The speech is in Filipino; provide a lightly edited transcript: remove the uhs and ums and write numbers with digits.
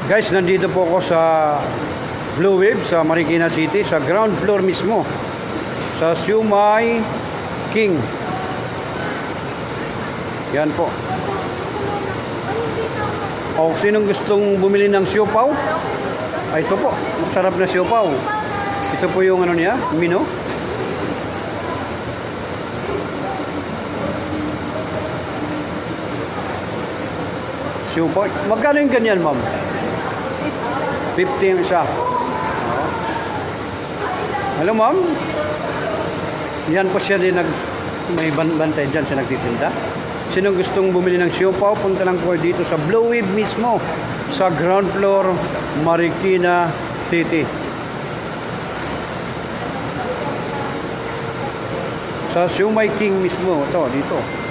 Guys, nandito po ako sa Blue Wave sa Marikina City, sa ground floor mismo, sa Siomai King. Yan po. O sinong gustong bumili ng siopaw? Ay, ito po, masarap na siopaw. Ito po yung ano niya, menu. Siopaw. Magkano yung ganyan, ma'am? 50 yung isa. Hello, ma'am. Yan po siya din may bantay dyan siya nagtitinda. Sinong gustong bumili ng siopaw, punta lang po dito sa Blue Wave mismo, sa ground floor, Marikina City. Sa Siomai King mismo, ito, dito.